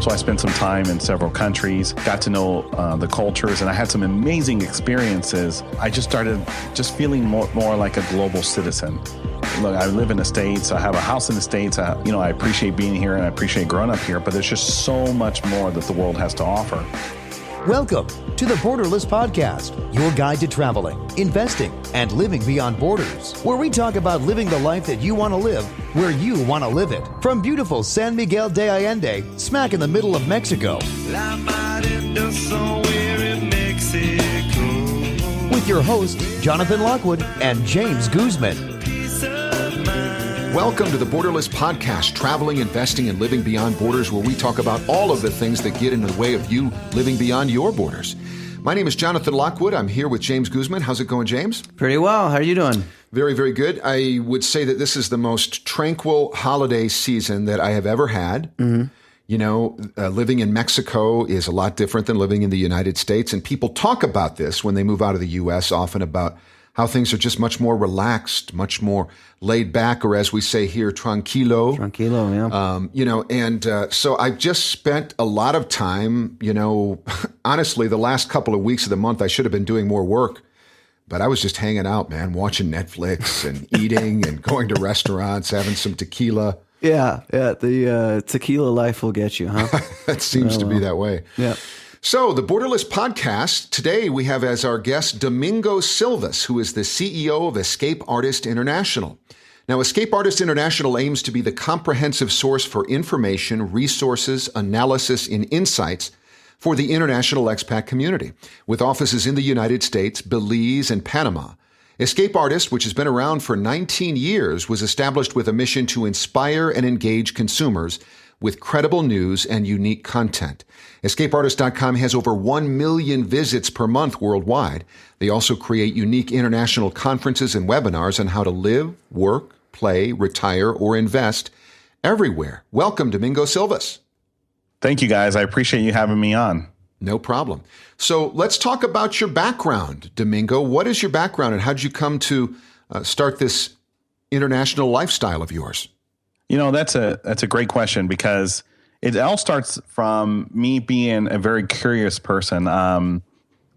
So I spent some time in several countries, got to know the cultures, and I had some amazing experiences. I just started just feeling more like a global citizen. Look, I live in the States. I have a house in the States. I appreciate being here and I appreciate growing up here, but there's just so much more that the world has to offer. Welcome to the Borderless Podcast, your guide to traveling, investing, and living beyond borders, where we talk about living the life that you want to live, where you want to live it. From beautiful San Miguel de Allende, smack in the middle of Mexico, with your hosts, Jonathan Lockwood and James Guzman. Welcome to the Borderless Podcast, traveling, investing, and living beyond borders, where we talk about all of the things that get in the way of you living beyond your borders. My name is Jonathan Lockwood. I'm here with James Guzman. How's it going, James? Pretty well. How are you doing? Very, very good. I would say that this is the most tranquil holiday season that I have ever had. Mm-hmm. You know, living in Mexico is a lot different than living in the United States. And people talk about this when they move out of the U.S., often about how things are just much more relaxed, much more laid back, or as we say here, tranquilo. Tranquilo, yeah. So I've just spent a lot of time, honestly, the last couple of weeks of the month, I should have been doing more work, but I was just hanging out, man, watching Netflix and eating and going to restaurants, having some tequila. Yeah, the tequila life will get you, huh? It seems to be that way. Yeah. So the Borderless Podcast, today we have as our guest Domingo Silvas, who is the CEO of Escape Artist International. Now, Escape Artist International aims to be the comprehensive source for information, resources, analysis, and insights for the international expat community, with offices in the United States, Belize, and Panama. Escape Artist, which has been around for 19 years, was established with a mission to inspire and engage consumers with credible news and unique content. EscapeArtist.com has over 1 million visits per month worldwide. They also create unique international conferences and webinars on how to live, work, play, retire, or invest everywhere. Welcome, Domingo Silvas. Thank you, guys. I appreciate you having me on. No problem. So let's talk about your background, Domingo. What is your background and how did you come to start this international lifestyle of yours? That's a great question because it all starts from me being a very curious person. I'm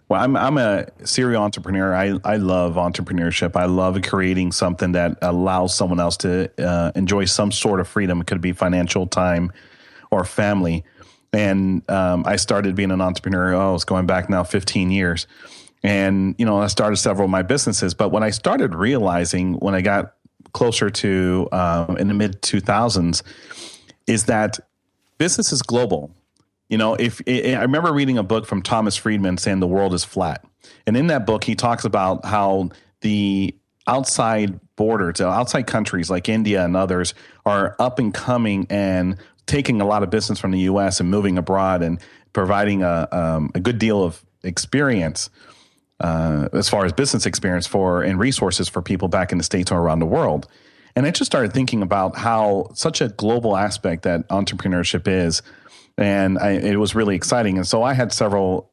a serial entrepreneur. I love entrepreneurship. I love creating something that allows someone else to enjoy some sort of freedom. It could be financial, time, or family. And I started being an entrepreneur. It's going back now 15 years. And, I started several of my businesses. But when I started realizing when I got closer to in the mid 2000s is that business is global. I remember reading a book from Thomas Friedman saying the world is flat. And in that book, he talks about how the outside borders, outside countries like India and others are up and coming and taking a lot of business from the U.S. and moving abroad and providing a good deal of experience as far as business experience and resources for people back in the States or around the world. And I just started thinking about how such a global aspect that entrepreneurship is. And it was really exciting. And so I had several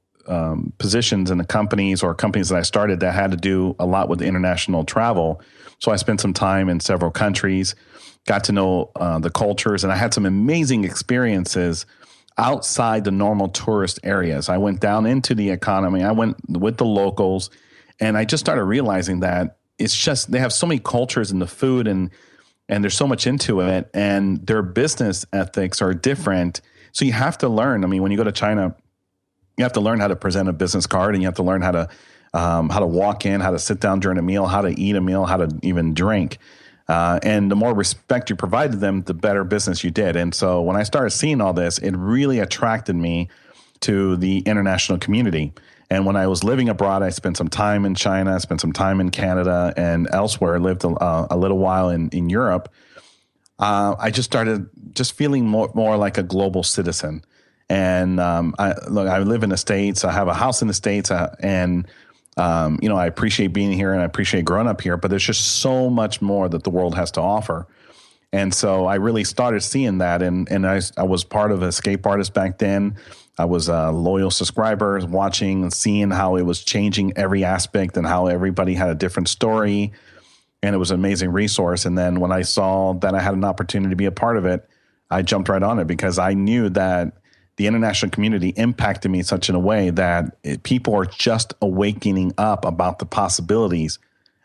positions in the companies that I started that had to do a lot with international travel. So I spent some time in several countries, got to know the cultures, and I had some amazing experiences outside the normal tourist areas. I went down into the economy. I went with the locals, and I just started realizing that it's just they have so many cultures in the food, and there's so much into it, and their business ethics are different. So you have to learn. I mean, when you go to China, you have to learn how to present a business card, and you have to learn how to walk in, how to sit down during a meal, how to eat a meal, how to even drink. And the more respect you provided them, the better business you did. And so when I started seeing all this, it really attracted me to the international community. And when I was living abroad, I spent some time in China, I spent some time in Canada and elsewhere. I lived a little while in Europe. I just started feeling more like a global citizen. And I live in the States. I have a house in the States, I appreciate being here and I appreciate growing up here, but there's just so much more that the world has to offer. And so I really started seeing that. And I was part of Escape Artist back then. I was a loyal subscriber, watching and seeing how it was changing every aspect and how everybody had a different story. And it was an amazing resource. And then when I saw that I had an opportunity to be a part of it, I jumped right on it because I knew that the international community impacted me in such in a way that people are just awakening up about the possibilities,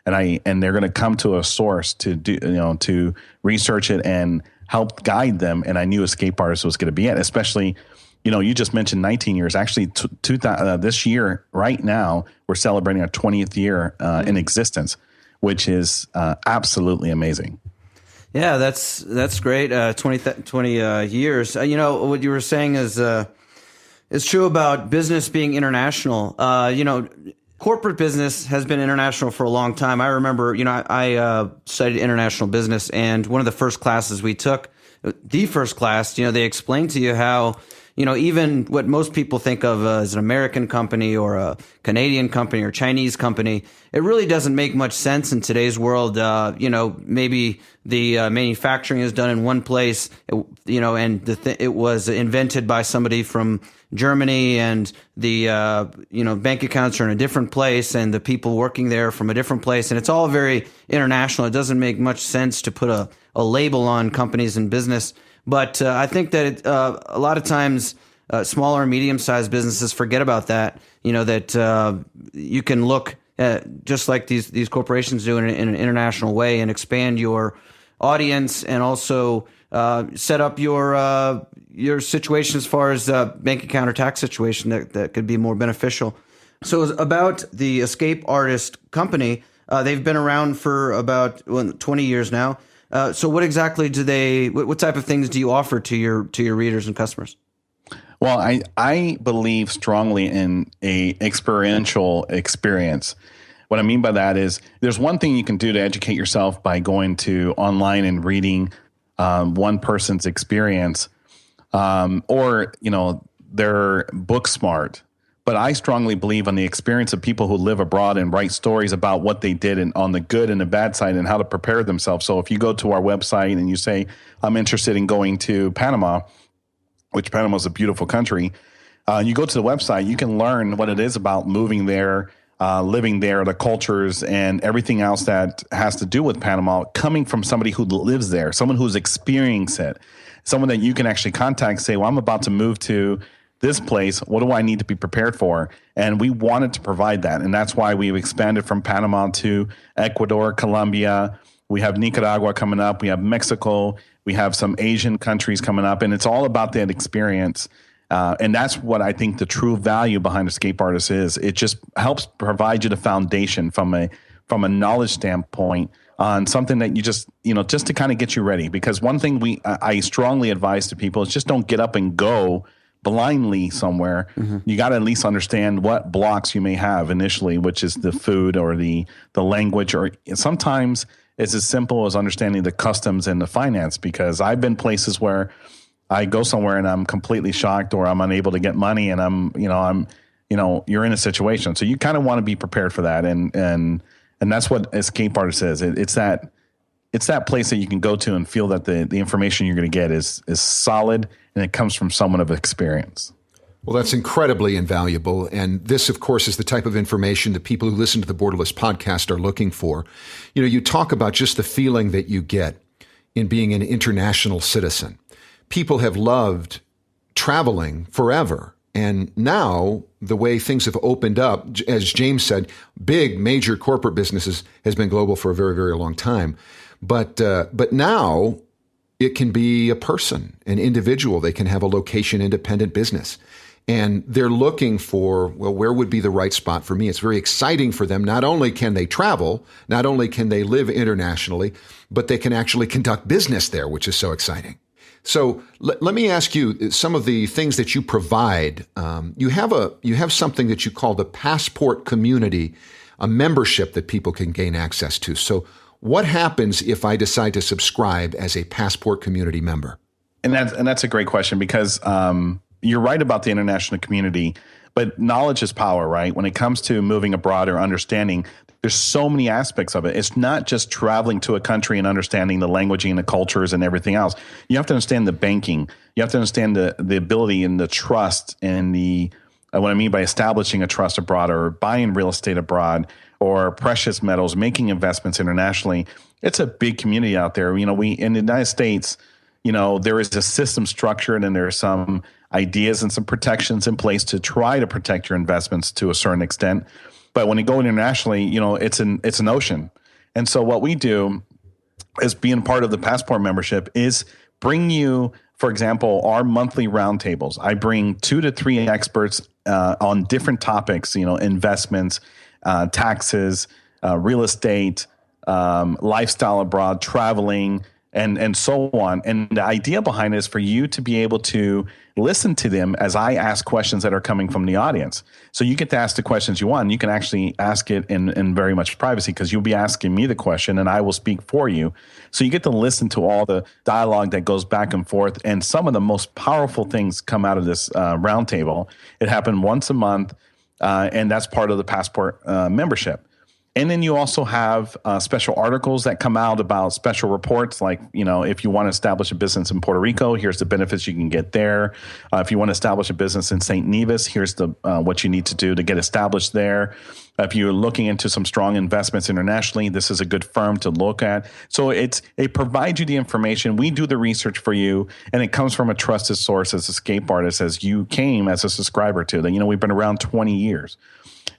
and they're going to come to a source to do, to research it and help guide them. And I knew Escape Artist was going to be it, especially, you just mentioned 19 years. Actually, this year, right now, we're celebrating our 20th year in existence, which is absolutely amazing. Yeah, that's great. 20 years. What you were saying is true about business being international. Corporate business has been international for a long time. I remember, I studied international business, and one of the first classes we took, the first class, they explained to you how, even what most people think of as an American company or a Canadian company or Chinese company, it really doesn't make much sense in today's world. Maybe the manufacturing is done in one place, and it was invented by somebody from Germany, and the bank accounts are in a different place, and the people working there from a different place, and it's all very international. It doesn't make much sense to put a label on companies and business. But I think that a lot of times smaller and medium-sized businesses forget about that. That you can look at, just like these corporations do, in an international way, and expand your audience, and also set up your situation as far as bank account or tax situation that could be more beneficial. So about the Escape Artist company, they've been around for about 20 years now. So what exactly what type of things do you offer to your readers and customers? Well, I believe strongly in a experiential experience. What I mean by that is there's one thing you can do to educate yourself by going to online and reading one person's experience, or they're book smart. But I strongly believe in the experience of people who live abroad and write stories about what they did and on the good and the bad side and how to prepare themselves. So if you go to our website and you say, I'm interested in going to Panama, which Panama is a beautiful country, you go to the website, you can learn what it is about moving there, living there, the cultures and everything else that has to do with Panama, coming from somebody who lives there, someone who's experienced it, someone that you can actually contact, say, well, I'm about to move to this place, what do I need to be prepared for? And we wanted to provide that. And that's why we've expanded from Panama to Ecuador, Colombia. We have Nicaragua coming up. We have Mexico. We have some Asian countries coming up. And it's all about that experience. And that's what I think the true value behind Escape Artist is. It just helps provide you the foundation from a knowledge standpoint on something that you just to kind of get you ready. Because one thing I strongly advise to people is just don't get up and go blindly somewhere. Mm-hmm. You got to at least understand what blocks you may have initially, which is the food or the language, or sometimes it's as simple as understanding the customs and the finance. Because I've been places where I go somewhere and I'm completely shocked, or I'm unable to get money, and you're in a situation. So you kind of want to be prepared for that. And that's what Escape Artist is. It's that place that you can go to and feel that the information you're going to get is solid, and it comes from someone of experience. Well, that's incredibly invaluable. And this, of course, is the type of information that people who listen to the Borderless podcast are looking for. You talk about just the feeling that you get in being an international citizen. People have loved traveling forever. And now the way things have opened up, as James said, big major corporate businesses has been global for a very, very long time. But now it can be a person, an individual. They can have a location-independent business. And they're looking for, well, where would be the right spot for me? It's very exciting for them. Not only can they travel, not only can they live internationally, but they can actually conduct business there, which is so exciting. So let me ask you some of the things that you provide. You have something that you call the Passport Community, a membership that people can gain access to. So what happens if I decide to subscribe as a Passport Community member? And that's a great question, because you're right about the international community, but knowledge is power, right? When it comes to moving abroad or understanding, there's so many aspects of it. It's not just traveling to a country and understanding the language and the cultures and everything else. You have to understand the banking. You have to understand the ability and the trust and what I mean by establishing a trust abroad, or buying real estate abroad, or precious metals, making investments internationally. It's a big community out there. We in the United States, there is a system structured and there are some ideas and some protections in place to try to protect your investments to a certain extent. But when you go internationally, it's an ocean. And so what we do as being part of the Passport membership is bring you, for example, our monthly roundtables. I bring 2 to 3 experts on different topics, investments, taxes, real estate, lifestyle abroad, traveling, and so on. And the idea behind it is for you to be able to listen to them as I ask questions that are coming from the audience. So you get to ask the questions you want. And you can actually ask it in very much privacy because you'll be asking me the question and I will speak for you. So you get to listen to all the dialogue that goes back and forth. And some of the most powerful things come out of this roundtable. It happened once a month, and that's part of the Passport membership. And then you also have special articles that come out about special reports, like, if you want to establish a business in Puerto Rico, here's the benefits you can get there. If you want to establish a business in St. Nevis, here's the what you need to do to get established there. If you're looking into some strong investments internationally, this is a good firm to look at. So it provides you the information. We do the research for you, and it comes from a trusted source as Escape Artist, as you came as a subscriber to. We've been around 20 years.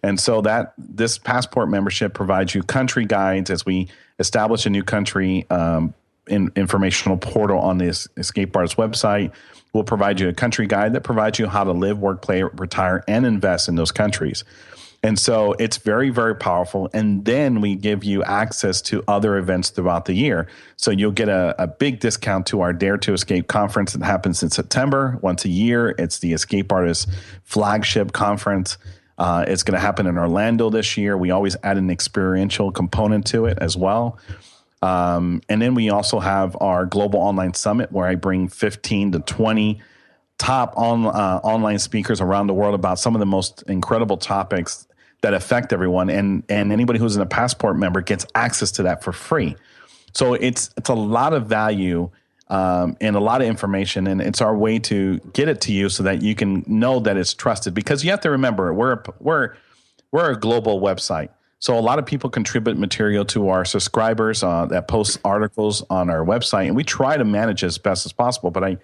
And so this Passport membership provides you country guides as we establish a new country informational portal on the Escape Artist website. We'll provide you a country guide that provides you how to live, work, play, retire, and invest in those countries. And so it's very, very powerful. And then we give you access to other events throughout the year. So you'll get a big discount to our Dare to Escape conference that happens in September. Once a year, it's the Escape Artist flagship conference. It's going to happen in Orlando this year. We always add an experiential component to it as well. And then we also have our Global Online Summit, where I bring 15 to 20 top online speakers around the world about some of the most incredible topics that affect everyone. And anybody who's a Passport member gets access to that for free. So it's a lot of value and a lot of information, and it's our way to get it to you so that you can know that it's trusted. Because you have to remember, we're a global website, so a lot of people contribute material to our subscribers that post articles on our website, and we try to manage it as best as possible. But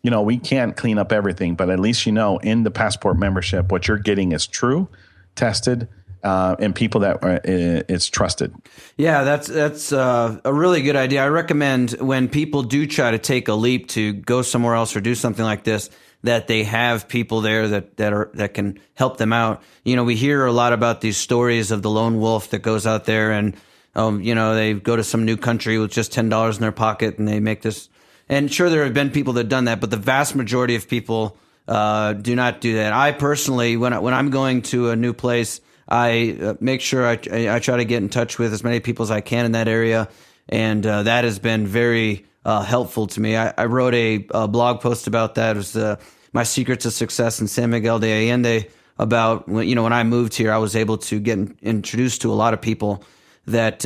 we can't clean up everything. But at least in the Passport membership, what you're getting is true, tested, and people that it's trusted. Yeah, that's a really good idea. I recommend when people do try to take a leap to go somewhere else or do something like this, that they have people there that can help them out. We hear a lot about these stories of the lone wolf that goes out there and they go to some new country with just $10 in their pocket and they make this. And sure, there have been people that have done that, but the vast majority of people do not do that. I personally, when I'm going to a new place, I make sure I try to get in touch with as many people as I can in that area, and that has been very helpful to me. I wrote a blog post about that. It was my secrets of success in San Miguel de Allende. About when I moved here, I was able to get introduced to a lot of people that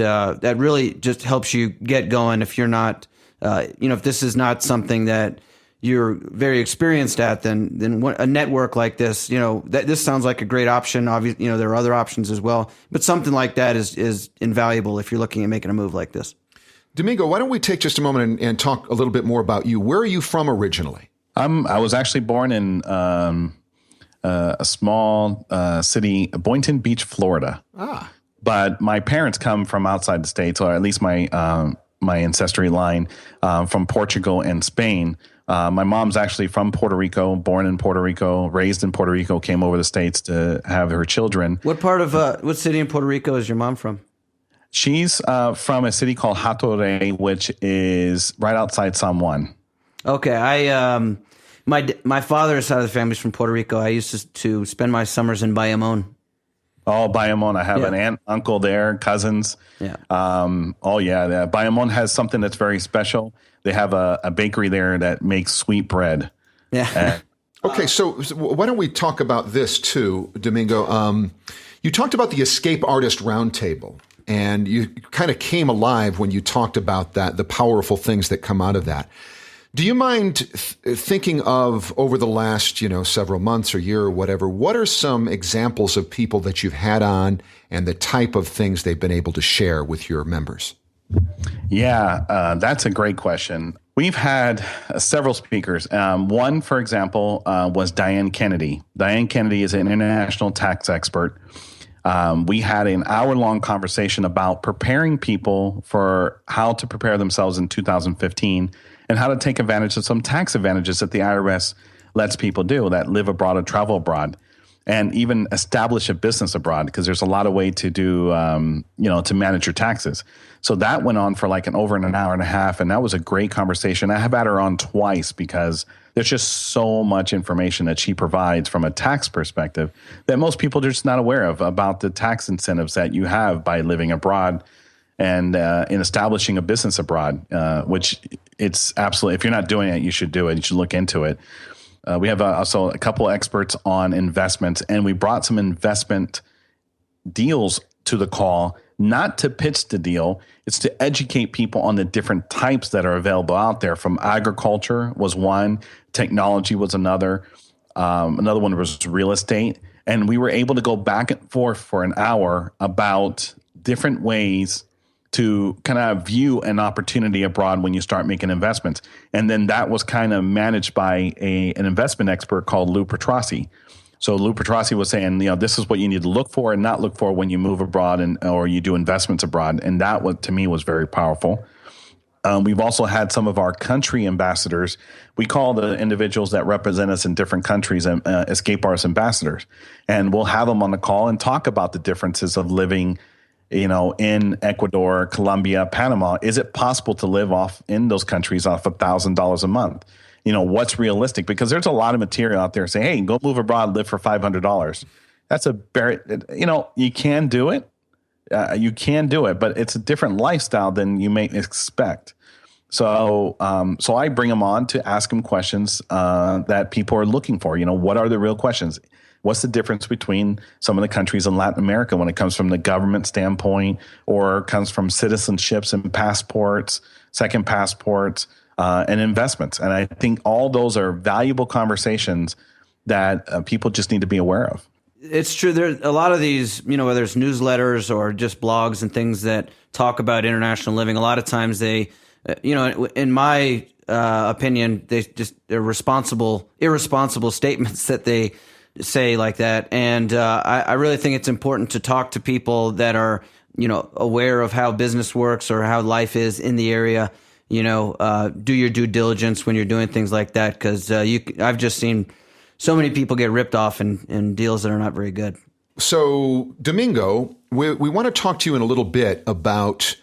really just helps you get going. If you're not, if this is not something that you're very experienced at, then a network like this, this sounds like a great option. Obviously, there are other options as well, but something like that is invaluable if you're looking at making a move like this. Domingo, why don't we take just a moment and talk a little bit more about you? Where are you from originally? I was actually born in a small city, Boynton Beach, Florida. But my parents come from outside the States, or at least my ancestry line from Portugal and Spain. My mom's actually from Puerto Rico, born in Puerto Rico, raised in Puerto Rico, came over the States to have her children. What part of what city in Puerto Rico is your mom from? She's from a city called Hatoré, which is right outside San Juan. Okay, my father's side of the family is from Puerto Rico. I used to spend my summers in Bayamón. Oh, Bayamón. I have an aunt, uncle there, cousins. Yeah. Bayamón has something that's very special. They have a bakery there that makes sweet bread. Yeah. Okay, so why don't we talk about this too, Domingo? You talked about the Escape Artist Roundtable, and you kind of came alive when you talked about that, the powerful things that come out of that. Do you mind thinking of, over the last, several months or year or whatever, what are some examples of people that you've had on and the type of things they've been able to share with your members? Yeah, that's a great question. We've had several speakers. One, for example, was Diane Kennedy. Diane Kennedy is an international tax expert. We had an hour-long conversation about preparing people for how to prepare themselves in 2015 and how to take advantage of some tax advantages that the IRS lets people do that live abroad or travel abroad, and even establish a business abroad, because there's a lot of way to do, to manage your taxes. So that went on for like over an hour and a half, and that was a great conversation. I have had her on twice because there's just so much information that she provides from a tax perspective that most people are just not aware of about the tax incentives that you have by living abroad and in establishing a business abroad, which it's absolutely, if you're not doing it, you should do it. You should look into it. We have also a couple of experts on investments, and we brought some investment deals to the call, not to pitch the deal. It's to educate people on the different types that are available out there. From agriculture was one, technology was another. Another one was real estate. And we were able to go back and forth for an hour about different ways to kind of view an opportunity abroad when you start making investments. And then that was kind of managed by an investment expert called Lou Petrossi. So Lou Petrossi was saying, this is what you need to look for and not look for when you move abroad or you do investments abroad. And that, to me, was very powerful. We've also had some of our country ambassadors. We call the individuals that represent us in different countries escape artist ambassadors. And we'll have them on the call and talk about the differences of living in Ecuador, Colombia, Panama. Is it possible to live in those countries off $1,000 a month? What's realistic? Because there's a lot of material out there saying, hey, go move abroad, live for $500. That's you can do it. You can do it, but it's a different lifestyle than you may expect. So I bring them on to ask them questions that people are looking for. What are the real questions? What's the difference between some of the countries in Latin America when it comes from the government standpoint, or comes from citizenships and passports, second passports, and investments? And I think all those are valuable conversations that people just need to be aware of. It's true. There a lot of these, whether it's newsletters or just blogs and things that talk about international living. A lot of times they, in my opinion, they're irresponsible statements that they say like that. And I really think it's important to talk to people that are, aware of how business works or how life is in the area. Do your due diligence when you're doing things like that, because I've just seen so many people get ripped off in deals that are not very good. So, Domingo, we want to talk to you in a little bit about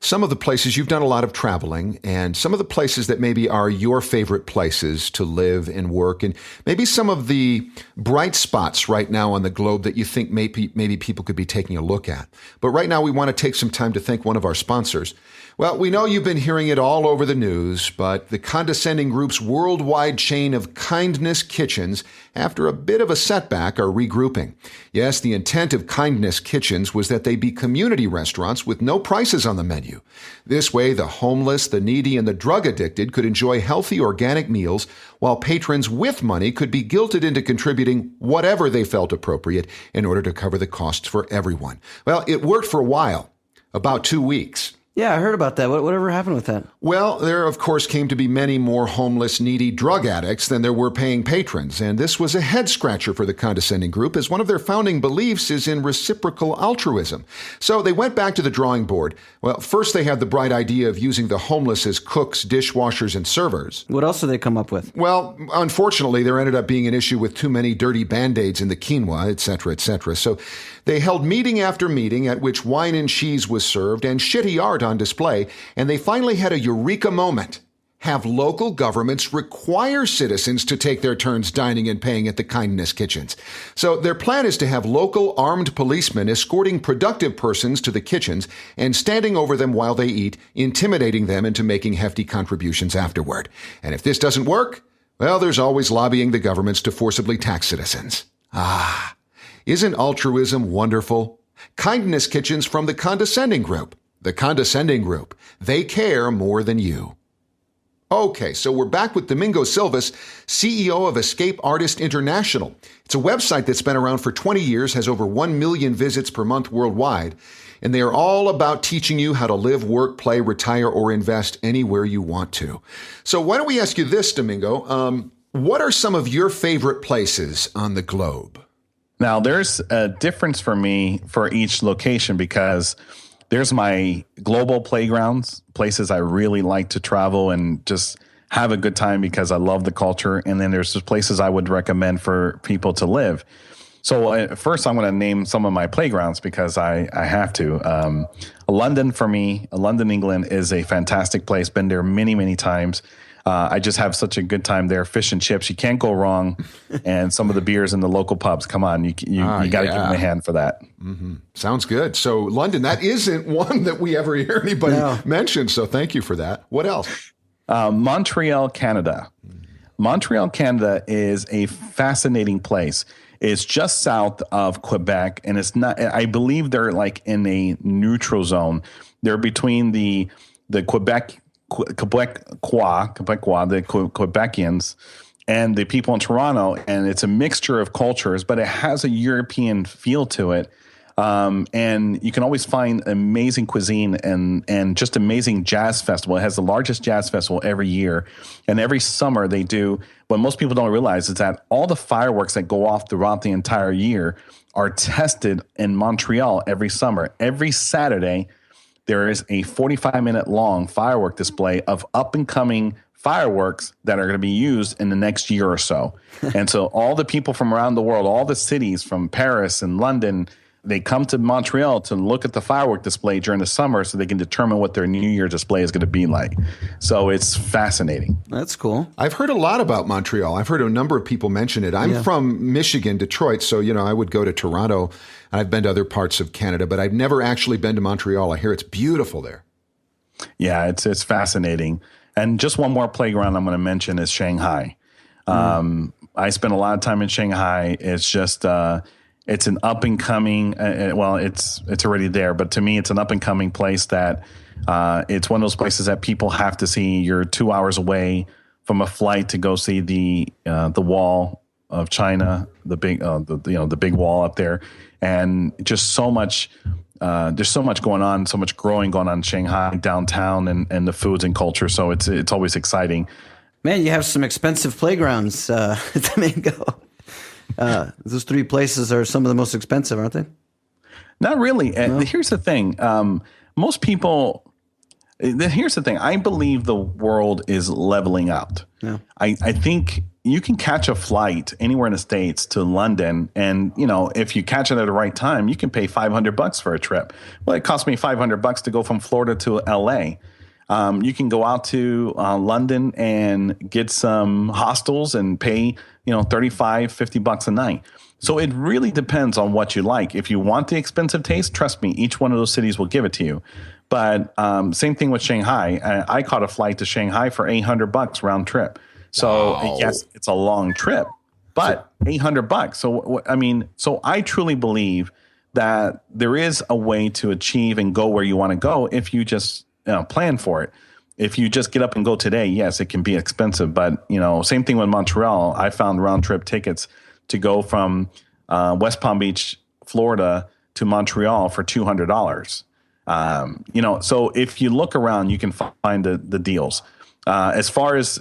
some of the places you've done a lot of traveling, and some of the places that maybe are your favorite places to live and work, and maybe some of the bright spots right now on the globe that you think maybe people could be taking a look at. But right now, we want to take some time to thank one of our sponsors. Well, we know you've been hearing it all over the news, but the Condescending Group's worldwide chain of Kindness Kitchens, after a bit of a setback, are regrouping. Yes, the intent of Kindness Kitchens was that they be community restaurants with no prices on the menu. This way, the homeless, the needy, and the drug addicted could enjoy healthy organic meals, while patrons with money could be guilted into contributing whatever they felt appropriate in order to cover the costs for everyone. Well, it worked for a while, about 2 weeks. Yeah, I heard about that. Whatever happened with that? Well, there, of course, came to be many more homeless, needy drug addicts than there were paying patrons. And this was a head-scratcher for the Condescending Group, as one of their founding beliefs is in reciprocal altruism. So they went back to the drawing board. Well, first they had the bright idea of using the homeless as cooks, dishwashers, and servers. What else did they come up with? Well, unfortunately, there ended up being an issue with too many dirty Band-Aids in the quinoa, etc., etc. So they held meeting after meeting at which wine and cheese was served and shitty art on display, and they finally had a eureka moment. Have local governments require citizens to take their turns dining and paying at the Kindness Kitchens. So their plan is to have local armed policemen escorting productive persons to the kitchens and standing over them while they eat, intimidating them into making hefty contributions afterward. And if this doesn't work, well, there's always lobbying the governments to forcibly tax citizens. Ah, isn't altruism wonderful? Kindness Kitchens from the Condescending Group. The Condescending Group. They care more than you. Okay, so we're back with Domingo Silvas, CEO of Escape Artist International. It's a website that's been around for 20 years, has over 1 million visits per month worldwide. and they are all about teaching you how to live, work, play, retire, or invest anywhere you want to. So why don't we ask you this, Domingo? What are some of your favorite places on the globe? Now, there's a difference for me for each location because there's my global playgrounds, places I really like to travel and just have a good time because I love the culture. And then there's just places I would recommend for people to live. So first, I'm going to name some of my playgrounds because I have to. London, for me, London, England is a fantastic place. Been there many, many times. I just have such a good time there. Fish and chips, you can't go wrong. And some of the beers in the local pubs. Come on, you got to give them a hand for that. Mm-hmm. Sounds good. So London, that isn't one that we ever hear anybody mention. So thank you for that. What else? Montreal, Canada. Montreal, Canada is a fascinating place. It's just south of Quebec, and it's not. I believe they're like in a neutral zone. They're between the Quebecois, the Quebecians, and the people in Toronto, and it's a mixture of cultures, but it has a European feel to it. And you can always find amazing cuisine and just amazing jazz festival. It has the largest jazz festival every year. And every summer they do, what most people don't realize is that all the fireworks that go off throughout the entire year are tested in Montreal every summer. Every Saturday, there is a 45-minute long firework display of up-and-coming fireworks that are going to be used in the next year or so. And so all the people from around the world, all the cities from Paris and London, they come to Montreal to look at the firework display during the summer so they can determine what their New Year display is going to be like. So it's fascinating. That's cool. I've heard a lot about Montreal. I've heard a number of people mention it. I'm from Michigan, Detroit, so I would go to Toronto, and I've been to other parts of Canada, but I've never actually been to Montreal. I hear it's beautiful there. Yeah, it's fascinating. And just one more playground I'm going to mention is Shanghai. I spent a lot of time in Shanghai. It's just it's an up and coming. It's already there, but to me, it's an up and coming place that it's one of those places that people have to see. You're 2 hours away from a flight to go see the Wall of China, the big wall up there, and just so much. There's so much going on, so much growing going on in Shanghai downtown, and the foods and culture. So it's always exciting. Man, you have some expensive playgrounds, Domingo. Those three places are some of the most expensive, aren't they? Not really. No? Here's the thing. Most people. Here's the thing. I believe the world is leveling out. Yeah. I think you can catch a flight anywhere in the States to London, and if you catch it at the right time, you can pay $500 for a trip. Well, it cost me $500 to go from Florida to LA. You can go out to London and get some hostels and pay $35-$50 a night. So it really depends on what you like. If you want the expensive taste, trust me, each one of those cities will give it to you. But same thing with Shanghai. I caught a flight to Shanghai for $800 round trip. So yes, it's a long trip, but $800. So I truly believe that there is a way to achieve and go where you want to go if you just plan for it. If you just get up and go today, yes, it can be expensive. But, same thing with Montreal. I found round trip tickets to go from West Palm Beach, Florida to Montreal for $200. So if you look around, you can find the deals. As far as,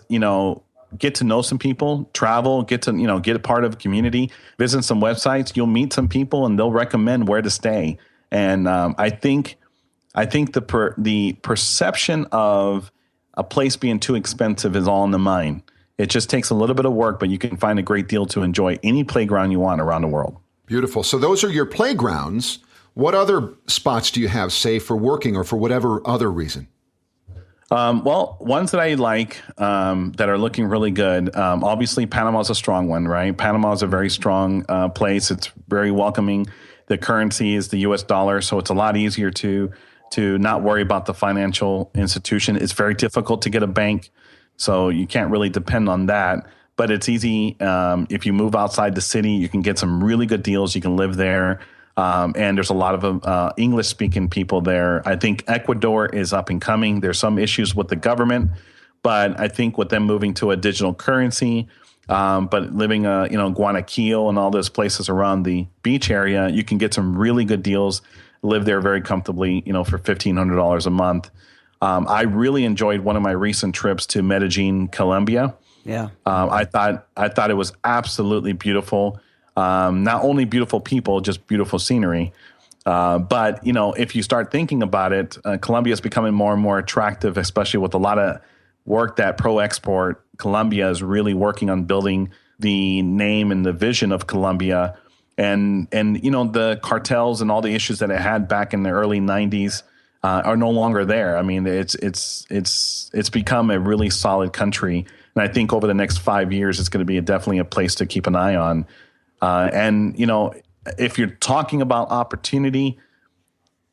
get to know some people, travel, get a part of a community, visit some websites, you'll meet some people and they'll recommend where to stay. And I think the perception of a place being too expensive is all in the mind. It just takes a little bit of work, but you can find a great deal to enjoy any playground you want around the world. Beautiful. So those are your playgrounds. What other spots do you have, say, for working or for whatever other reason? Ones that I like that are looking really good. Obviously, Panama's a strong one, right? Panama is a very strong place. It's very welcoming. The currency is the U.S. dollar, so it's a lot easier to not worry about the financial institution. It's very difficult to get a bank, so you can't really depend on that. But it's easy. If you move outside the city, you can get some really good deals. You can live there. And there's a lot of English-speaking people there. I think Ecuador is up and coming. There's some issues with the government, but I think with them moving to a digital currency, but living, Guayaquil and all those places around the beach area, you can get some really good deals. live there very comfortably, for $1,500 a month. I really enjoyed one of my recent trips to Medellin, Colombia. Yeah. I thought it was absolutely beautiful. Not only beautiful people, just beautiful scenery. But if you start thinking about it, Colombia is becoming more and more attractive, especially with a lot of work that Pro Export Colombia is really working on building the name and the vision of Colombia, and the cartels and all the issues that it had back in the early 90s are no longer there. I mean, it's become a really solid country, and I think over the next 5 years, it's going to be definitely a place to keep an eye on. If you're talking about opportunity,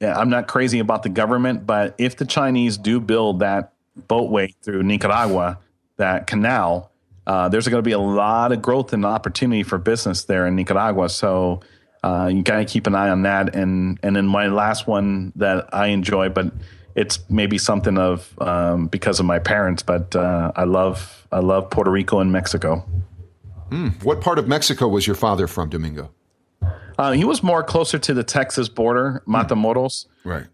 I'm not crazy about the government, but if the Chinese do build that boatway through Nicaragua, that canal, there's going to be a lot of growth and opportunity for business there in Nicaragua. So you got to keep an eye on that. And then my last one that I enjoy, but it's maybe something of because of my parents, but I love Puerto Rico and Mexico. What part of Mexico was your father from, Domingo? He was more closer to the Texas border, Matamoros. Right.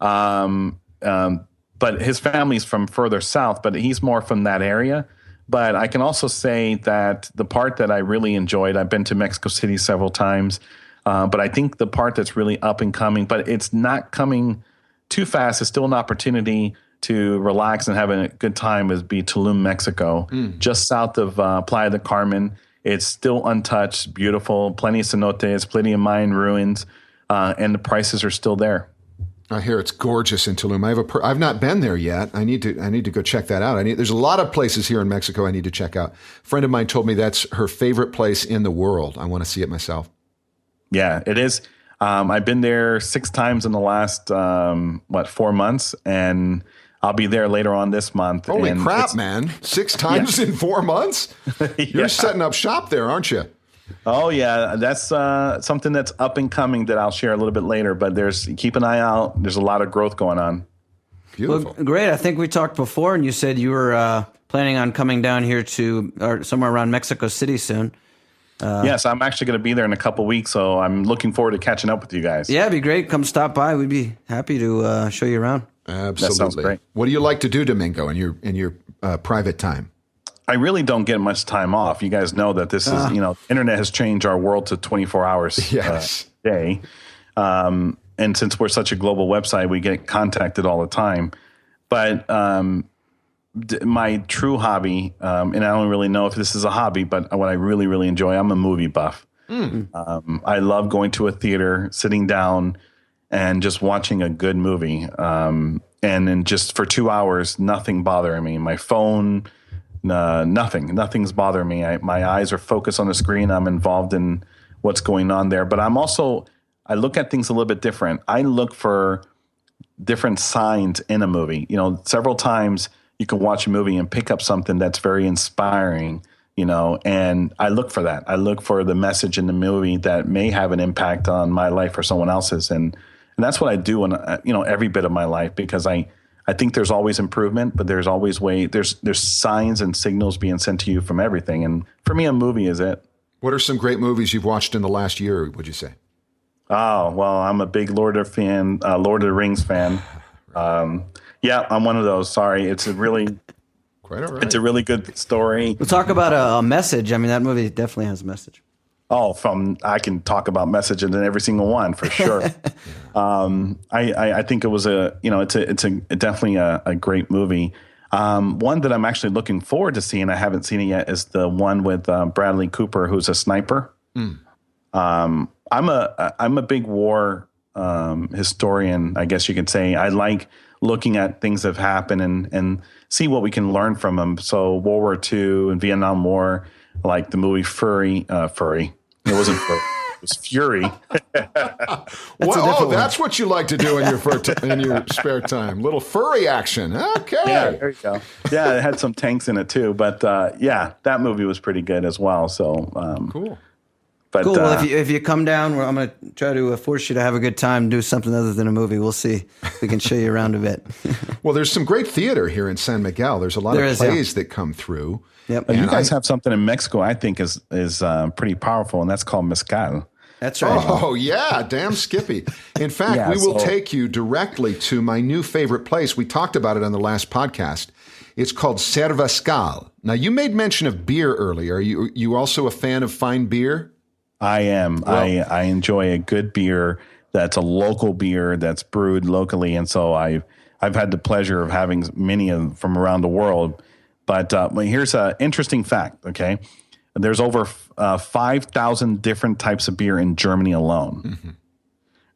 But his family's from further south, but he's more from that area. But I can also say that the part that I really enjoyed, I've been to Mexico City several times, but I think the part that's really up and coming, but it's not coming too fast, it's still an opportunity to relax and have a good time, is be Tulum, Mexico, just south of Playa del Carmen. It's still untouched, beautiful, plenty of cenotes, plenty of Mayan ruins, and the prices are still there. I hear it's gorgeous in Tulum. I've not been there yet. I need to go check that out. There's a lot of places here in Mexico I need to check out. A friend of mine told me that's her favorite place in the world. I want to see it myself. Yeah, it is. I've been there 6 times in the last 4 months, and I'll be there later on this month. Holy crap, man! 6 times in 4 months? You're setting up shop there, aren't you? Oh yeah, that's something that's up and coming that I'll share a little bit later. But keep an eye out. There's a lot of growth going on. Beautiful. Well, great. I think we talked before, and you said you were planning on coming down here to or somewhere around Mexico City soon. Yes, I'm actually going to be there in a couple weeks, so I'm looking forward to catching up with you guys. Yeah, it'd be great. Come stop by. We'd be happy to show you around. Absolutely. That sounds great. What do you like to do, Domingo, in your private time? I really don't get much time off. You guys know that this is, internet has changed our world to 24 hours a day. And since we're such a global website, we get contacted all the time. But my true hobby, and I don't really know if this is a hobby, but what I really, really enjoy, I'm a movie buff. I love going to a theater, sitting down, and just watching a good movie. And then just for 2 hours, nothing bothering me. My phone, nothing's bothering me. My eyes are focused on the screen. I'm involved in what's going on there. But I look at things a little bit different. I look for different signs in a movie. Several times you can watch a movie and pick up something that's very inspiring, and I look for that. I look for the message in the movie that may have an impact on my life or someone else's. And that's what I do in, every bit of my life, because I think there's always improvement, but there's always there's signs and signals being sent to you from everything. And for me, a movie is it. What are some great movies you've watched in the last year, would you say? Oh, well, I'm a big Lord of the Rings fan. Yeah, I'm one of those. Sorry. It's a really, quite all right. It's a really good story. We'll talk about a message. I mean, that movie definitely has a message. Oh, I can talk about messages in every single one for sure. I think it was it's definitely a great movie. One that I'm actually looking forward to seeing, I haven't seen it yet, is the one with Bradley Cooper, who's a sniper. I'm a big war historian, I guess you could say. I like looking at things that have happened and see what we can learn from them. So World War II and Vietnam War, like the movie Fury. It wasn't Fury. It was Fury. That's what you like to do in your spare time. Little furry action. Okay. Yeah, there you go. Yeah, it had some tanks in it too. But that movie was pretty good as well. So cool. But, cool. Well, if you come down, I'm going to try to force you to have a good time, do something other than a movie. We'll see if we can show you around a bit. Well, there's some great theater here in San Miguel. There's a lot of plays that come through. Yep. You guys have something in Mexico I think is pretty powerful, and that's called Mezcal. That's right. Oh, yeah. Damn Skippy. In fact, we will take you directly to my new favorite place. We talked about it on the last podcast. It's called Mezcal. Now, you made mention of beer earlier. Are you also a fan of fine beer? I am. Well, I enjoy a good beer that's a local beer that's brewed locally. And so I've had the pleasure of having many of them from around the world. But here's an interesting fact, okay? There's over 5,000 different types of beer in Germany alone,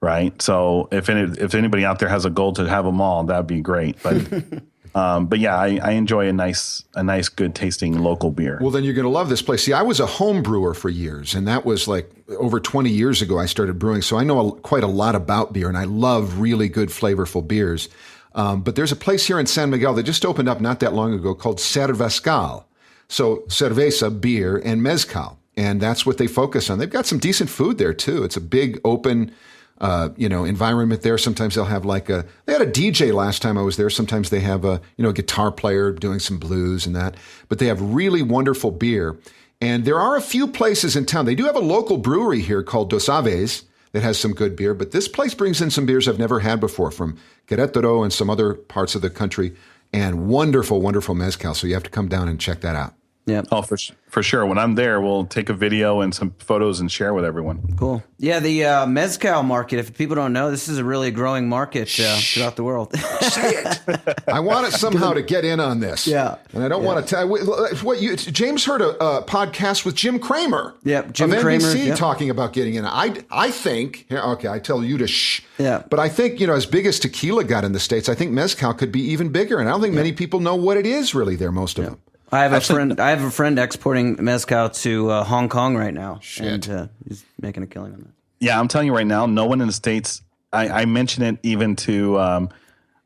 right? So if anybody out there has a goal to have them all, that'd be great. But yeah, I enjoy a nice, good tasting local beer. Well, then you're going to love this place. See, I was a home brewer for years, and that was like over 20 years ago I started brewing. So I know quite a lot about beer, and I love really good, flavorful beers. But there's a place here in San Miguel that just opened up not that long ago called Mezcal. So cerveza, beer, and mezcal. And that's what they focus on. They've got some decent food there, too. It's a big, open, environment there. Sometimes they'll have they had a DJ last time I was there. Sometimes they have a guitar player doing some blues and that. But they have really wonderful beer. And there are a few places in town. They do have a local brewery here called Dos Aves that has some good beer. But this place brings in some beers I've never had before from Querétaro and some other parts of the country. And wonderful, wonderful mezcal. So you have to come down and check that out. Yeah. Oh, for sure. When I'm there, we'll take a video and some photos and share with everyone. Cool. Yeah, the mezcal market, if people don't know, this is a really growing market throughout the world. Say it. I want it somehow to get in on this. Yeah. And I don't want to tell James heard a podcast with Jim Cramer. Yeah, Jim of Cramer. NBC talking about getting in. I think, I tell you to shh. Yeah. But I think, as big as tequila got in the States, I think mezcal could be even bigger. And I don't think many people know what it is really there, most of them. I have a friend exporting mezcal to Hong Kong right now. Shit. And he's making a killing on that. Yeah, I'm telling you right now, no one in the States, I mention it even to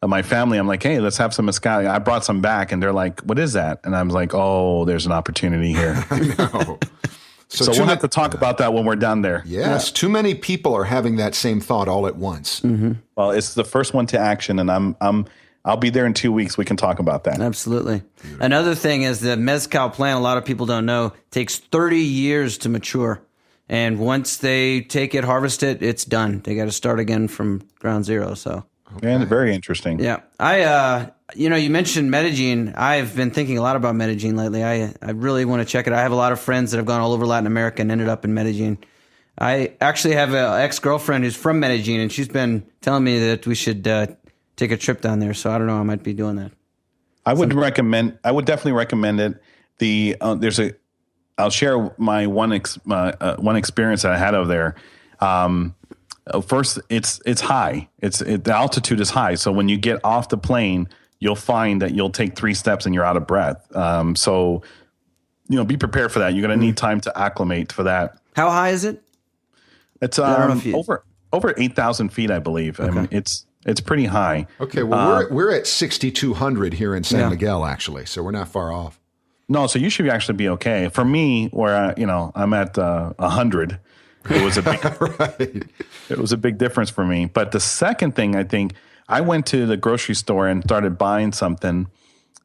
my family. I'm like, hey, let's have some mezcal. I brought some back, and they're like, what is that? And I'm like, oh, there's an opportunity here. I know. So we'll have to talk about that when we're done there. Yes, too many people are having that same thought all at once. Mm-hmm. Well, it's the first one to action, and I'll be there in 2 weeks. We can talk about that. Absolutely. Another thing is the mezcal plant, a lot of people don't know, takes 30 years to mature. And once they take it, harvest it, it's done. They got to start again from ground zero. So, and very interesting. Yeah. You mentioned Medellin. I've been thinking a lot about Medellin lately. I really want to check it. I have a lot of friends that have gone all over Latin America and ended up in Medellin. I actually have an ex-girlfriend who's from Medellin, and she's been telling me that we should take a trip down there. So I don't know. I might be doing that. I would definitely recommend it. I'll share my one experience that I had over there. First, it's high. The altitude is high. So when you get off the plane, you'll find that you'll take 3 steps and you're out of breath. So be prepared for that. You're going to need time to acclimate for that. How high is it? It's over 8,000 feet, I believe. Okay. I mean, it's pretty high. Okay, well, we're at 6,200 here in San Miguel, actually, so we're not far off. No, so you should actually be okay. For me, where I'm at 100, it was a big, right. It was a big difference for me. But the second thing, I think, I went to the grocery store and started buying something.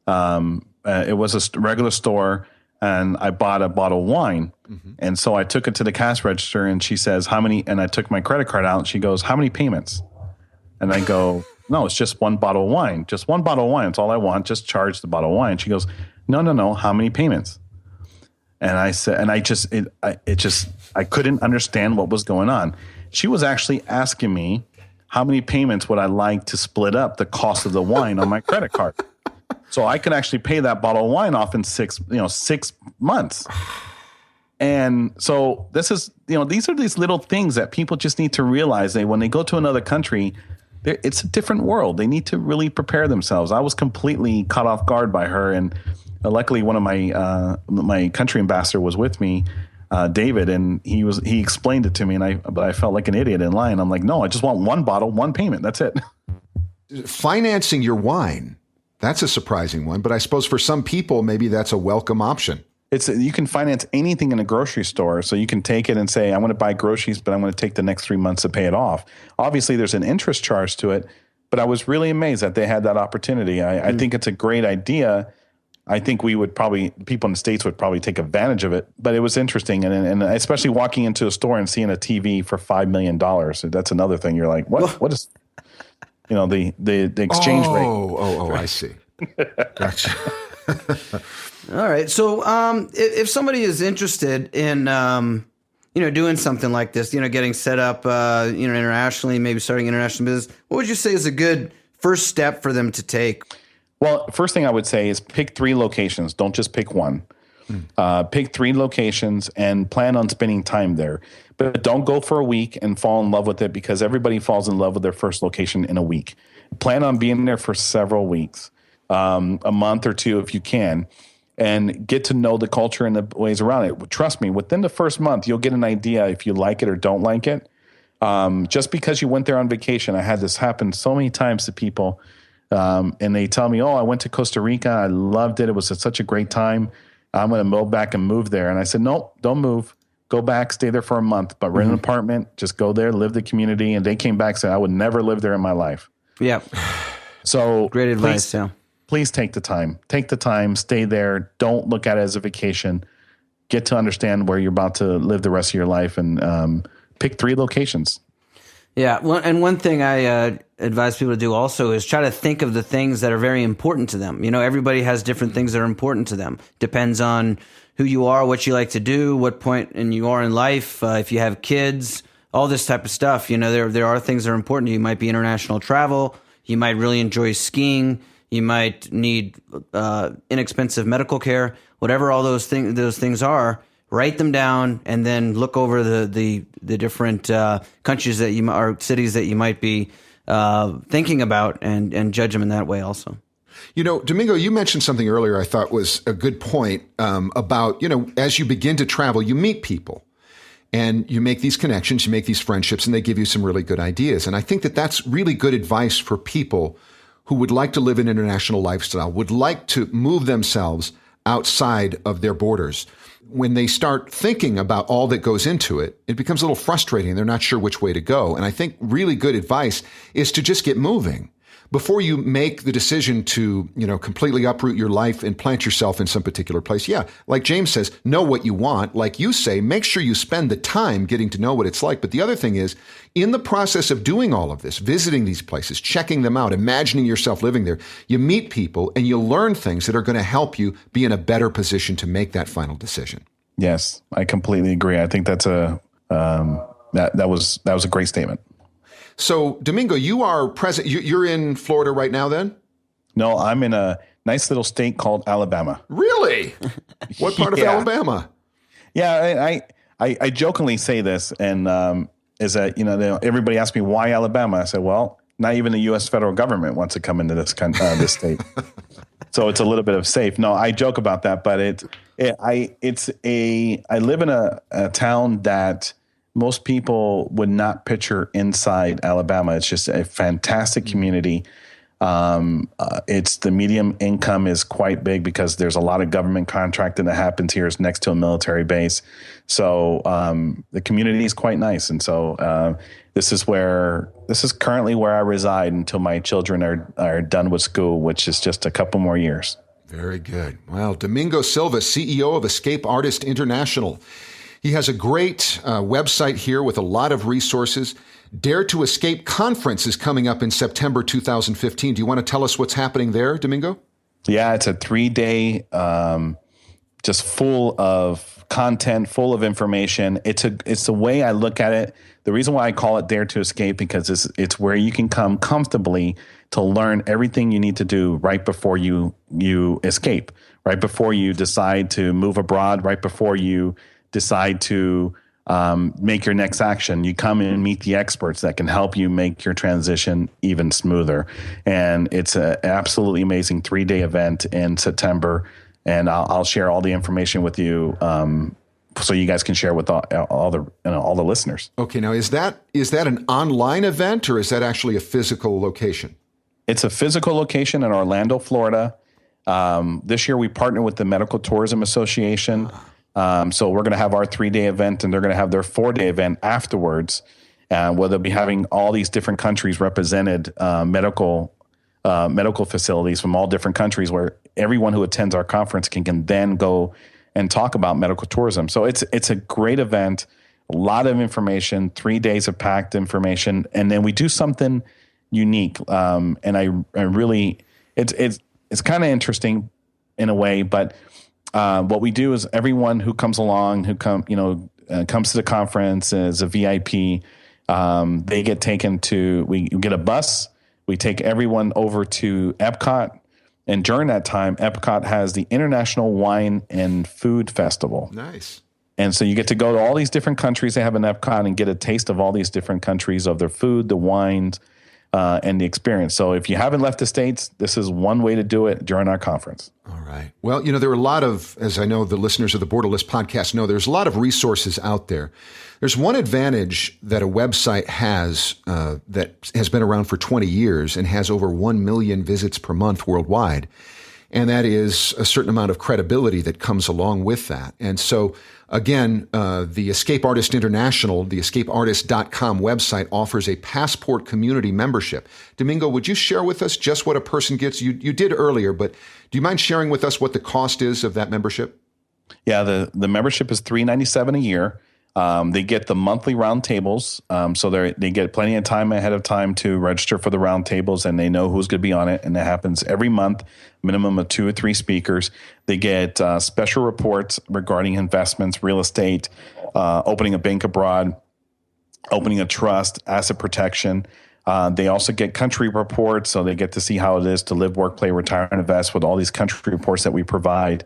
It was a regular store, and I bought a bottle of wine. Mm-hmm. And so I took it to the cash register, and she says, how many? And I took my credit card out, and she goes, how many payments? And I go, no, it's just one bottle of wine. Just one bottle of wine. That's all I want. Just charge the bottle of wine. She goes, no. How many payments? And I said, and I couldn't understand what was going on. She was actually asking me how many payments would I like to split up the cost of the wine on my credit card. So I could actually pay that bottle of wine off in 6 months. And so this is, these are these little things that people just need to realize that when they go to another country, it's a different world. They need to really prepare themselves. I was completely caught off guard by her. And luckily one of my country ambassador was with me, David, and he explained it to me, but I felt like an idiot in line. I'm like, no, I just want one bottle, one payment. That's it. Financing your wine, that's a surprising one. But I suppose for some people, maybe that's a welcome option. You can finance anything in a grocery store. So you can take it and say, I want to buy groceries, but I'm going to take the next 3 months to pay it off. Obviously, there's an interest charge to it, but I was really amazed that they had that opportunity. I think it's a great idea. I think people in the States would probably take advantage of it, but it was interesting. And especially walking into a store and seeing a TV for $5 million. That's another thing. You're like, what is, the exchange rate. Oh, I see. Gotcha. All right. So, if somebody is interested in, doing something like this, getting set up, internationally, maybe starting international business, what would you say is a good first step for them to take? Well, first thing I would say is pick 3 locations. Don't just pick one. Pick 3 locations and plan on spending time there. But don't go for a week and fall in love with it, because everybody falls in love with their first location in a week. Plan on being there for several weeks, a month or 2 if you can, and get to know the culture and the ways around it. Trust me, within the first month, you'll get an idea if you like it or don't like it. Just because you went there on vacation. I had this happen so many times to people. And they tell me, I went to Costa Rica. I loved it. It was such a great time. I'm going to go back and move there. And I said, no, don't move. Go back, stay there for a month, but rent an apartment, just go there, live the community. And they came back and said, I would never live there in my life. Yeah. So great advice. Please take the time. Take the time, stay there. Don't look at it as a vacation. Get to understand where you're about to live the rest of your life, and pick 3 locations. Yeah, and one thing I advise people to do also is try to think of the things that are very important to them. Everybody has different things that are important to them. Depends on who you are, what you like to do, what point you are in life, if you have kids, all this type of stuff. There are things that are important to you. You might be international travel. You might really enjoy skiing. You might need inexpensive medical care. Whatever all those things are, write them down, and then look over the different countries or cities that you might be thinking about, and judge them in that way also. Domingo, you mentioned something earlier I thought was a good point about, as you begin to travel, you meet people and you make these connections, you make these friendships, and they give you some really good ideas. And I think that that's really good advice for people who would like to live an international lifestyle, would like to move themselves outside of their borders. When they start thinking about all that goes into it, it becomes a little frustrating. They're not sure which way to go. And I think really good advice is to just get moving. Before you make the decision to, completely uproot your life and plant yourself in some particular place. Yeah, like James says, know what you want. Like you say, make sure you spend the time getting to know what it's like. But the other thing is, in the process of doing all of this, visiting these places, checking them out, imagining yourself living there, you meet people and you learn things that are going to help you be in a better position to make that final decision. Yes, I completely agree. I think that's that was a great statement. So, Domingo, you are present. You're in Florida right now, then? No, I'm in a nice little state called Alabama. Really? What part of Alabama? Yeah, I jokingly say this, and is that everybody asks me why Alabama. I said, well, not even the U.S. federal government wants to come into this state, so it's a little bit of safe. No, I joke about that, but I live in a town that most people would not picture inside Alabama. It's just a fantastic community. It's the medium income is quite big because there's a lot of government contracting that happens here. It's next to a military base. So the community is quite nice. And so this is currently where I reside until my children are done with school, which is just a couple more years. Very good. Well, Domingo Silvas, CEO of Escape Artist International. He has a great website here with a lot of resources. Dare to Escape Conference is coming up in September 2015. Do you want to tell us what's happening there, Domingo? Yeah, it's a 3-day, just full of content, full of information. It's the way I look at it. The reason why I call it Dare to Escape, because it's where you can come comfortably to learn everything you need to do right before you escape, right before you decide to move abroad, right before you decide to make your next action. You come in and meet the experts that can help you make your transition even smoother. And it's an absolutely amazing 3-day event in September. And I'll share all the information with you so you guys can share with all the listeners. Okay, now is that an online event or is that actually a physical location? It's a physical location in Orlando, Florida. This year we partnered with the Medical Tourism Association. So we're going to have our 3-day event, and they're going to have their 4-day event afterwards, where they'll be having all these different countries represented, medical facilities from all different countries, where everyone who attends our conference can then go and talk about medical tourism. So it's a great event, a lot of information, 3 days of packed information, and then we do something unique. And I really, it's kind of interesting in a way, but what we do is everyone who comes along, comes to the conference as a VIP, they get taken to, we get a bus, we take everyone over to Epcot. And during that time, Epcot has the International Wine and Food Festival. Nice. And so you get to go to all these different countries they have in Epcot and get a taste of all these different countries, of their food, the wines, and the experience. So if you haven't left the States, this is one way to do it during our conference. All right. Well, there are a lot of, as I know the listeners of the Borderless podcast know, there's a lot of resources out there. There's one advantage that a website has that has been around for 20 years and has over 1 million visits per month worldwide. And that is a certain amount of credibility that comes along with that. And so, again, the Escape Artist International, the escapeartist.com website offers a passport community membership. Domingo, would you share with us just what a person gets? You did earlier, but do you mind sharing with us what the cost is of that membership? Yeah, the membership is $397 a year. They get the monthly roundtables, so they get plenty of time ahead of time to register for the roundtables, and they know who's going to be on it. And that happens every month, minimum of 2 or 3 speakers. They get special reports regarding investments, real estate, opening a bank abroad, opening a trust, asset protection. They also get country reports, so they get to see how it is to live, work, play, retire, and invest with all these country reports that we provide.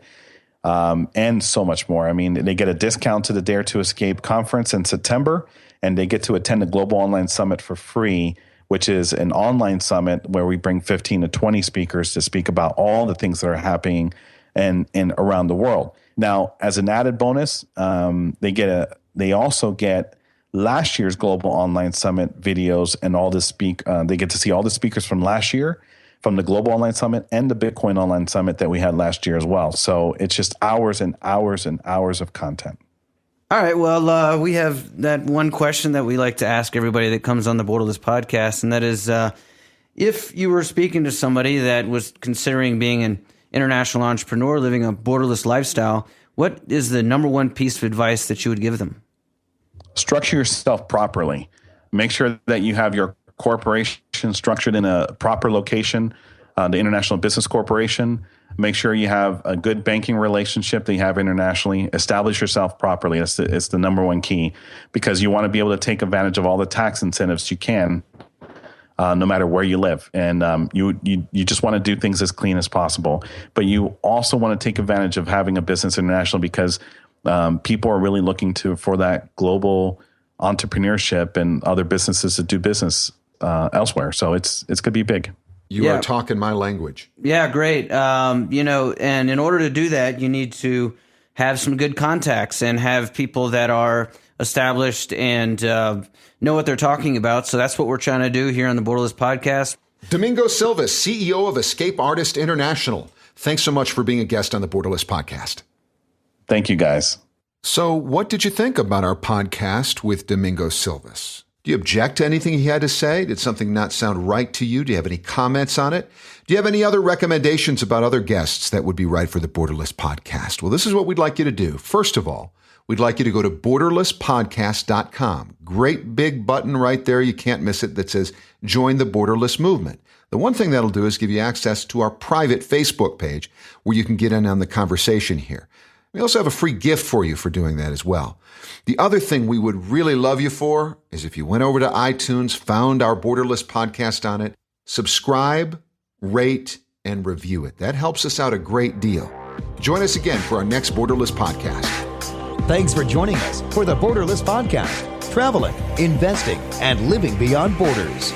And so much more. I mean, they get a discount to the Dare to Escape conference in September, and they get to attend the Global Online Summit for free, which is an online summit where we bring 15 to 20 speakers to speak about all the things that are happening and around the world. Now, as an added bonus, they also get last year's Global Online Summit videos and all the they get to see all the speakers from last year, from the Global Online Summit and the Bitcoin Online Summit that we had last year as well. So it's just hours and hours and hours of content. All right. Well, we have that one question that we like to ask everybody that comes on the Borderless podcast, and that is, if you were speaking to somebody that was considering being an international entrepreneur living a borderless lifestyle, what is the number one piece of advice that you would give them? Structure yourself properly. Make sure that you have your corporation structured in a proper location, the International Business Corporation. Make sure you have a good banking relationship that you have internationally. Establish yourself properly. It's the number one key, because you want to be able to take advantage of all the tax incentives you can, no matter where you live. And you just want to do things as clean as possible. But you also want to take advantage of having a business international, because people are really looking for that global entrepreneurship and other businesses to do business elsewhere. So it's going to be big. You are talking my language. Yeah, great. And in order to do that, you need to have some good contacts and have people that are established and know what they're talking about. So that's what we're trying to do here on the Borderless podcast. Domingo Silvas, CEO of Escape Artist International. Thanks so much for being a guest on the Borderless podcast. Thank you, guys. So what did you think about our podcast with Domingo Silvas? Do you object to anything he had to say? Did something not sound right to you? Do you have any comments on it? Do you have any other recommendations about other guests that would be right for the Borderless podcast? Well, this is what we'd like you to do. First of all, we'd like you to go to borderlesspodcast.com. Great big button right there. You can't miss it, that says join the Borderless movement. The one thing that'll do is give you access to our private Facebook page where you can get in on the conversation here. We also have a free gift for you for doing that as well. The other thing we would really love you for is if you went over to iTunes, found our Borderless podcast on it, subscribe, rate, and review it. That helps us out a great deal. Join us again for our next Borderless podcast. Thanks for joining us for the Borderless podcast, traveling, investing, and living beyond borders.